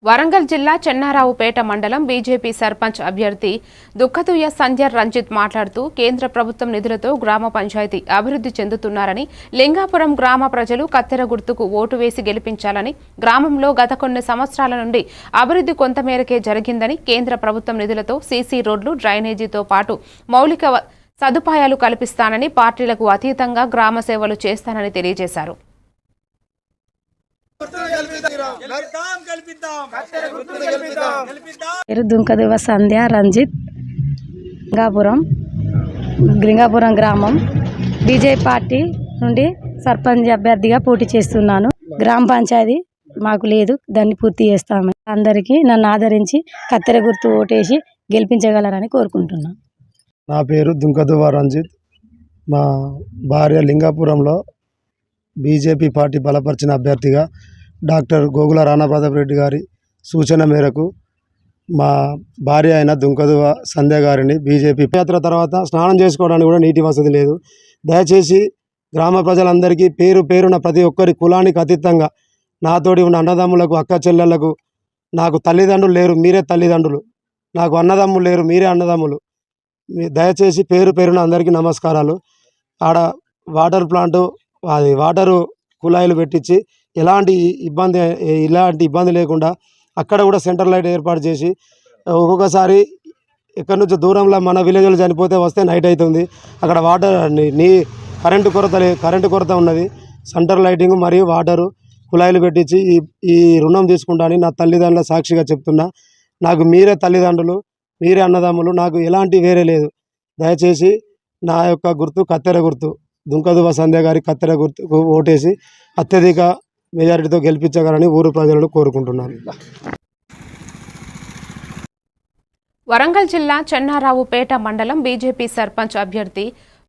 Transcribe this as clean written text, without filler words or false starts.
వరంగల్ జిల్లా చెన్నారావుపేట మండలం బీజేపీ సర్పంచ్ అభ్యర్థి దుఃఖతుయ్య సంధ్య రంజిత్ మాట్లాడుతూ కేంద్ర ప్రభుత్వం నిధులతో గ్రామ పంచాయతీ అభివృద్ధి చెందుతున్నారని, లింగాపురం గ్రామ ప్రజలు కత్తెర గుర్తుకు ఓటు వేసి గెలిపించాలని, గ్రామంలో గత కొన్ని సంవత్సరాల నుండి అభివృద్ధి కొంతమేరకే జరిగిందని, కేంద్ర ప్రభుత్వం నిధులతో సీసీ రోడ్లు, డ్రైనేజీతో పాటు మౌలిక సదుపాయాలు కల్పిస్తానని, పార్టీలకు అతీతంగా గ్రామ సేవలు చేస్తానని తెలియజేశారు. దుఃఖతుయ్య సంధ్య రంజిత్, లింగాపురం గ్రామం బీజేపీ పార్టీ నుండి సర్పంచ్ అభ్యర్థిగా పోటీ చేస్తున్నాను. గ్రామ పంచాయతీ మాకు లేదు, దాన్ని పూర్తి చేస్తాము. అందరికీ నన్ను ఆదరించి కత్తెర గుర్తు ఓటేసి గెలిపించగలరని కోరుకుంటున్నాను. నా పేరు దుఃఖతుయ్య రంజిత్. మా భార్య లింగాపురంలో బీజేపీ పార్టీ బలపరిచిన అభ్యర్థిగా డాక్టర్ గోగుల రాణప్రతాప్ రెడ్డి గారి సూచన మేరకు మా భార్య అయిన దుఃఖతుయ్య సంధ్య గారిని బీజేపీ యాత్ర తర్వాత స్నానం చేసుకోవడానికి కూడా నీటి వసతి లేదు. దయచేసి గ్రామ ప్రజలందరికీ పేరు పేరున ప్రతి ఒక్కరి కులానికి అతీతంగా నాతోటి ఉన్న అన్నదమ్ములకు, అక్క చెల్లెళ్లకు, నాకు తల్లిదండ్రులు లేరు, మీరే తల్లిదండ్రులు, నాకు అన్నదమ్ములు లేరు, మీరే అన్నదమ్ములు, దయచేసి పేరు పేరున అందరికీ నమస్కారాలు. ఆడ వాటర్ ప్లాంటు, అది వాటరు కుళాయిలు పెట్టించి ఇలాంటి ఇబ్బంది లేకుండా అక్కడ కూడా సెంటర్ లైట్ ఏర్పాటు చేసి, ఒక్కొక్కసారి ఎక్కడి నుంచి దూరంలో మన విలేజ్లో చనిపోతే వస్తే నైట్ అవుతుంది, అక్కడ వాటర్ కరెంటు కొరత ఉన్నది. సెంటర్ లైటింగ్ మరియు వాటరు కుళాయిలు పెట్టించి ఈ రుణం తీసుకుంటానని నా తల్లిదండ్రుల సాక్షిగా చెప్తున్నా. నాకు మీరే తల్లిదండ్రులు, మీరే అన్నదమ్ములు, నాకు ఎలాంటి వేరే లేదు. దయచేసి నా యొక్క గుర్తు కత్తెర గుర్తు, దుఃఖతుయ్య సంధ్య గారి కత్తెర గుర్తుకు ఓటేసి అత్యధిక మెజారిటీతో గెలిపించగలని ఊరు ప్రజలను కోరుకుంటున్నాను. వరంగల్ జిల్లా చెన్నారావుపేట మండలం బీజేపీ సర్పంచ్ అభ్యర్థి